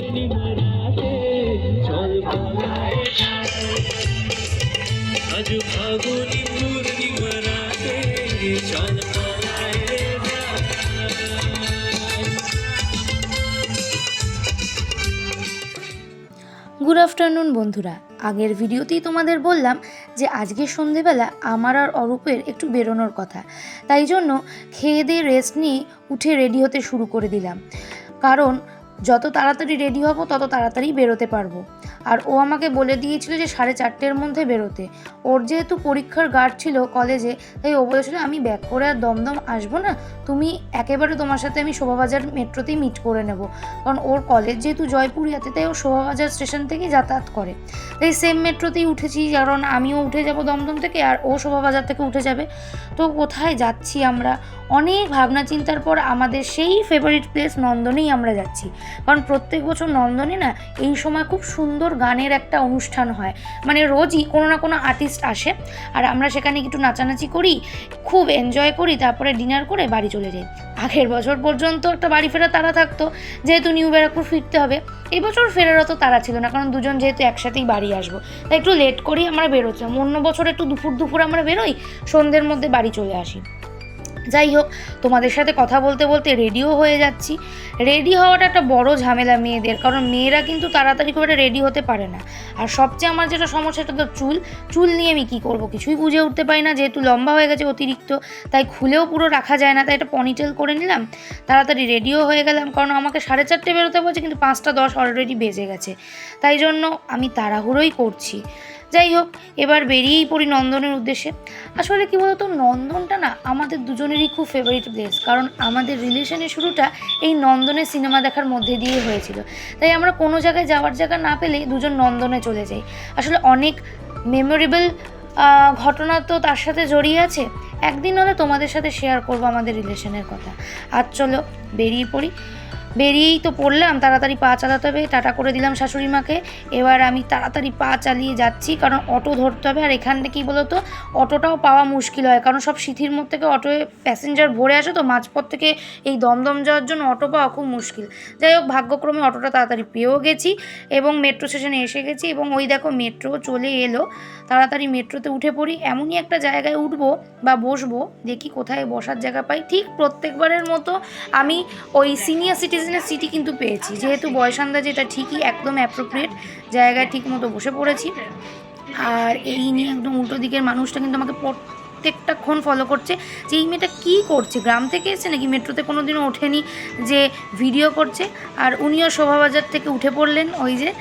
Good afternoon বন্ধুরা। আগের ভিডিওতেই তোমাদের বললাম যে আজকে সন্ধেবেলা আমার আর অরূপের একটু বেরোনোর কথা, তাই জন্য খেয়ে দিয়ে রেস্ট নিয়ে উঠে রেডি হতে শুরু করে দিলাম। কারণ যত তাড়াতাড়ি রেডি হব তত তাড়াতাড়ি বেরোতে পারবো। আর ও আমাকে বলে দিয়েছিল যে 4:30-র মধ্যে বেরোতে। ওর যেহেতু পরীক্ষার গার্ড ছিল কলেজে, তাই ও বলেছিল আমি ব্যাক করে আর দমদম আসবো না, তুমি একেবারে তোমার সাথে আমি শোভাবাজার মেট্রোতেই মিট করে নেব। কারণ ওর কলেজ যেহেতু জয়পুরিয়াতে, তাই ও শোভাবাজার স্টেশন থেকে যাতায়াত করে, তাই সেম মেট্রোতেই উঠেছি। কারণ আমিও উঠে যাব দমদম থেকে আর ও শোভাবাজার থেকে উঠে যাবে। তো কোথায় যাচ্ছি আমরা? অনেক ভাবনা চিন্তার পর আমাদের সেই ফেভারিট প্লেস নন্দনেই আমরা যাচ্ছি। কারণ প্রত্যেক বছর নন্দনে না এই সময় খুব সুন্দর গানের একটা অনুষ্ঠান হয়, মানে রোজই কোনো না কোনো আর্টিস্ট আসে, আর আমরা সেখানে একটু নাচানাচি করি, খুব এনজয় করি, তারপরে ডিনার করে বাড়ি চলে যাই। আগের বছর পর্যন্ত একটা বাড়ি ফেরা তাড়া থাকতো, যেহেতু নিউ ব্যারাকপুর ফিরতে হবে। এবছর ফেরার অত তাড়া ছিল না, কারণ দুজন যেহেতু একসাথেই বাড়ি আসবো, তাই একটু লেট করেই আমরা বেরোচ্ছিলাম। অন্য বছর একটু দুপুর আমরা বেরোই, সন্ধ্যের মধ্যে বাড়ি চলে আসি। যাই হোক, তোমাদের সাথে কথা বলতে বলতে রেডিও হয়ে যাচ্ছি। রেডি হওয়াটা একটা বড় ঝামেলা মেয়েদের, কারণ মেয়েরা কিন্তু তাড়াতাড়ি করে রেডি হতে পারে না। আর সবচেয়ে আমার যেটা সমস্যা, সেটা তো চুল নিয়ে আমি কী করবো কিছুই বুঝে উঠতে পারি না। যেহেতু লম্বা হয়ে গেছে অতিরিক্ত, তাই খুলেও পুরো রাখা যায় না, তাই একটা পনিটেল করে নিলাম, তাড়াতাড়ি রেডিও হয়ে গেলাম। কারণ আমাকে 4:30 বেরোতে বলছে, কিন্তু 5:10 অলরেডি বেজে গেছে, তাই জন্য আমি তাড়াহুড়োই করছি। যাই হোক, এবার বেরিয়েই পড়ি নন্দনের উদ্দেশ্যে। আসলে কী বলতো, নন্দনটা না আমাদের দুজনেরই খুব ফেভারিট প্লেস, কারণ আমাদের রিলেশনের শুরুটা এই নন্দনের সিনেমা দেখার মধ্যে দিয়ে হয়েছিল। তাই আমরা কোনো জায়গায় যাওয়ার জায়গা না পেলেই দুজন নন্দনে চলে যাই। আসলে অনেক মেমোরেবল ঘটনা তো তার সাথে জড়িয়ে আছে। একদিন হলে তোমাদের সাথে শেয়ার করবো আমাদের রিলেশনের কথা। আজ চলো বেরিয়ে পড়ি। বেরিয়েই তো পড়লাম, তাড়াতাড়ি পা চালাতে হবে, টাটা করে দিলাম শাশুড়ি মাকে। এবার আমি তাড়াতাড়ি পা চালিয়ে যাচ্ছি, কারণ অটো ধরতে হবে। আর এখানটা কী বলো তো, অটোটাও পাওয়া মুশকিল হয়, কারণ সব সিথির মোড় থেকে অটোয় প্যাসেঞ্জার ভরে আসে, তো মাঝপথ থেকে এই দমদম যাওয়ার জন্য অটো পাওয়া খুব মুশকিল। যাই হোক, ভাগ্যক্রমে অটোটা তাড়াতাড়ি পেয়েও গেছি এবং মেট্রো স্টেশনে এসে গেছি। এবং ওই দেখো মেট্রো চলে এলো, তাড়াতাড়ি মেট্রোতে উঠে পড়ি। এমনই একটা জায়গায় উঠবো বা বসবো, দেখি কোথায় বসার জায়গা পাই। ঠিক প্রত্যেকবারের মতো আমি ওই সিনিয়র সিটিজেনের সিটি কিন্তু পেয়েছি, যেহেতু বয়সান্দা, যেটা ঠিকই একদম অ্যাপ্রোপ্রিয়েট জায়গায় ঠিক মতো বসে পড়েছি। আর এই নিয়ে একদম উল্টো দিকের মানুষটা কিন্তু আমাকে প্রত্যেকটাক্ষণ ফলো করছে, যে এই মেয়েটা কী করছে, গ্রাম থেকে এসেছে নাকি, মেট্রোতে কোনো দিনও ওঠেনি যে ভিডিও করছে। আর উনিও শোভাবাজার থেকে উঠে পড়লেন, ওই যে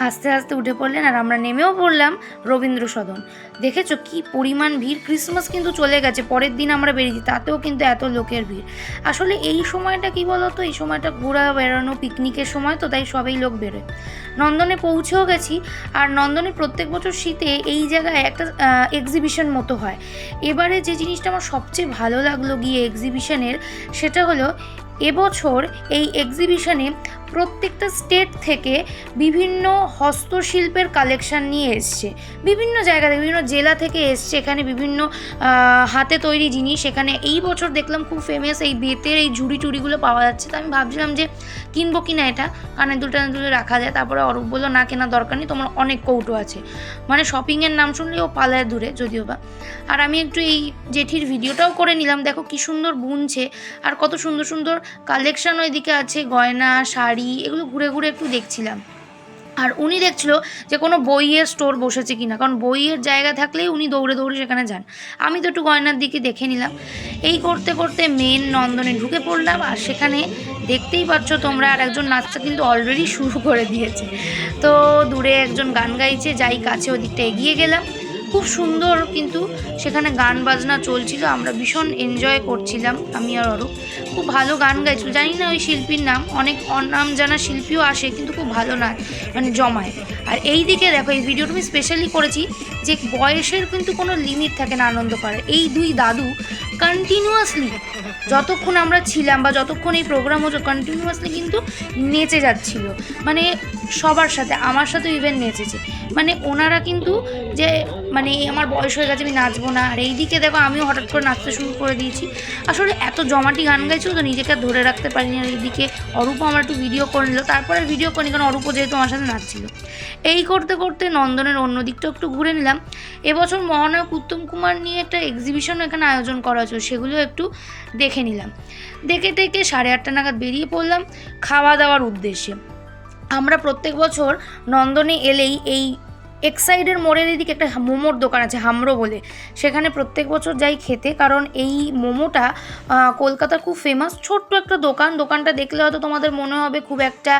হাসতে হাসতে উঠে পড়লেন, আর আমরা নেমেও পড়লাম রবীন্দ্র সদন। দেখেছো কি পরিমাণ ভিড়। ক্রিসমাস কিন্তু চলে গেছে, পরের দিন আমরা বেরিয়েছি, তাতেও কিন্তু এত লোকের ভিড়। আসলে এই সময়টা কি বলো তো, এই সময়টা ঘোরা বেড়ানো পিকনিকের সময়, তো তাই সবাই লোক বেরোয়। নন্দনে পৌঁছেও গেছি। আর নন্দনে প্রত্যেক বছর শীতে এই জায়গায় একটা এক্সিবিশন মতো হয়। এবারে যে জিনিসটা আমার সবচেয়ে ভালো লাগলো গিয়ে এক্সিবিশনের, সেটা হলো এবছর এই এক্সিবিশনে প্রত্যেকটা স্টেট থেকে বিভিন্ন হস্তশিল্পের কালেকশান নিয়ে এসছে। বিভিন্ন জায়গা থেকে, বিভিন্ন জেলা থেকে এসছে এখানে বিভিন্ন হাতে তৈরি জিনিস। এখানে এই বছর দেখলাম খুব ফেমাস এই বেতের এই ঝুড়ি টুড়িগুলো পাওয়া যাচ্ছে। তো আমি ভাবছিলাম যে কিনবো কিনা এটা, কানে দুলে রাখা যায়। তারপরে অরূপ বললো না, কেনার দরকার নেই, তোমার অনেক কৌটো আছে। মানে শপিংয়ের নাম শুনলে ও পালায় দূরে, যদিও বা। আর আমি একটু এই জেঠির ভিডিওটাও করে নিলাম। দেখো কি সুন্দর বুনছে, আর কত সুন্দর সুন্দর কালেকশান ওইদিকে আছে, গয়না, শাড়ি, এগুলো ঘুরে ঘুরে একটু দেখছিলাম। আর উনি দেখছিল যে কোনো বইয়ের স্টোর বসেছে কিনা, কারণ বইয়ের জায়গা থাকলেই উনি দৌড়ে দৌড়ে সেখানে যান। আমি তো একটু গয়নার দিকে দেখে নিলাম। এই করতে করতে মেন নন্দনে ঢুকে পড়লাম। আর সেখানে দেখতেই পাচ্ছ তোমরা, আর একজন নাচটা কিন্তু অলরেডি শুরু করে দিয়েছে। তো দূরে একজন গান গাইছে, যাই কাছে ওদিকটা এগিয়ে গেলাম। খুব সুন্দর কিন্তু সেখানে গান বাজনা চলছিল, আমরা ভীষণ এনজয় করছিলাম আমি আর অরূপ। খুব ভালো গান গাইছিল, জানি না ওই শিল্পীর নাম, অনেক অনাম জানা শিল্পীও আসে, কিন্তু খুব ভালো না মানে জমায়। আর এই দিকে দেখো, এই ভিডিওটা আমি স্পেশালি করেছি যে বয়সের কিন্তু কোনো লিমিট থাকে না আনন্দ করার। এই দুই দাদু কন্টিনিউয়াসলি যতক্ষণ আমরা ছিলাম বা যতক্ষণ এই প্রোগ্রাম হতো কন্টিনিউয়াসলি কিন্তু নেচে যাচ্ছিল, মানে সবার সাথে, আমার সাথেও ইভেন নেচেছে। মানে ওনারা কিন্তু যে মানে আমার বয়স হয়ে গেছে আমি নাচবো না, আর এই দিকে দেখো আমিও হঠাৎ করে নাচতে শুরু করে দিয়েছি। আসলে এত জমাটি গান গাইছিল তো নিজেকে আর ধরে রাখতে পারিনি। আর এইদিকে অরূপও আমার একটু ভিডিও করে নিল, তারপরে ভিডিও করিনি কারণ অরূপও যেহেতু আমার সাথে নাচছিল। এই করতে করতে নন্দনের অন্য দিকটাও একটু ঘুরে নিলাম। এবছর মহানায়ক উত্তম কুমার নিয়ে একটা এক্সিবিশনও এখানে আয়োজন করা হয়েছিল, সেগুলো একটু দেখে নিলাম। দেখে টেকে 8:30 নাগাদ বেরিয়ে পড়লাম খাওয়া দাওয়ার উদ্দেশ্যে। আমরা প্রত্যেক বছর নন্দনে এলেই এই এক্সাইডের মোড়ের এদিকে একটা মোমোর দোকান আছে হামরো বলে, সেখানে প্রত্যেক বছর যাই খেতে, কারণ এই মোমোটা কলকাতার খুব ফেমাস। ছোট্ট একটা দোকানটা দেখলে হয়তো তোমাদের মনে হবে খুব একটা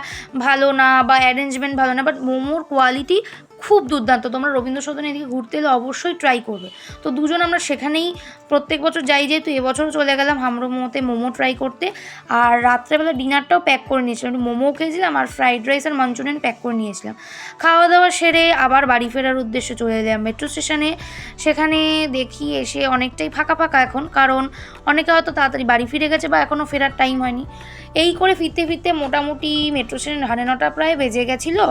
ভালো না বা অ্যারেঞ্জমেন্ট ভালো না, বাট মোমোর কোয়ালিটি খুব দুর্দান্ত। তোমরা রবীন্দ্র সদনে এদিকে ঘুরতে এলে অবশ্যই ট্রাই করবে। তো দুজন আমরা সেখানেই প্রত্যেক বছর যাই, যেহেতু এবছরও চলে গেলাম হামরো মোমোতে মোমো ট্রাই করতে। আর রাত্রেবেলা ডিনারটাও প্যাক করে নিয়েছিলাম, একটু মোমোও খেয়েছিলাম আর ফ্রাইড রাইস আর মাঞ্চুরিয়ান প্যাক করে নিয়েছিলাম। খাওয়া দাওয়া সেরে আবার বাড়ি ফেরার উদ্দেশ্যে চলে এলাম মেট্রো স্টেশনে। সেখানে দেখি এসে অনেকটাই ফাঁকা ফাঁকা এখন, কারণ অনেকে হয়তো তাড়াতাড়ি বাড়ি ফিরে গেছে বা এখনও ফেরার টাইম হয়নি। এই করে ফিরতে ফিরতে মোটামুটি মেট্রো স্টেশন 9:30 প্রায় বেজে গেছিলো।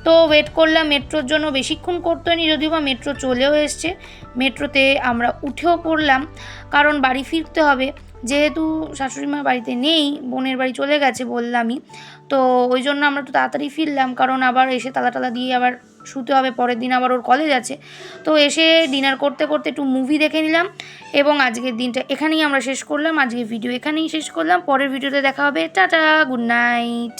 তো ওয়েট করলাম মেট্রোর জন্য, বেশিক্ষণ করতে হয়নি যদিও বা মেট্রো চলেও এসছে। মেট্রোতে আমরা উঠেও পড়লাম, কারণ বাড়ি ফিরতে হবে, যেহেতু শাশুড়ি মা বাড়িতে নেই, বোনের বাড়ি চলে গেছে বললামই। তো ওই জন্য আমরা একটু তাড়াতাড়ি ফিরলাম, কারণ আবার এসে তালা দিয়ে আবার শুতে হবে, পরের দিন আবার ওর কলেজ আছে। তো এসে ডিনার করতে করতে একটু মুভি দেখে নিলাম এবং আজকের দিনটা এখানেই আমরা শেষ করলাম। আজকের ভিডিও এখানেই শেষ করলাম, পরের ভিডিওতে দেখা হবে। Tata, good night.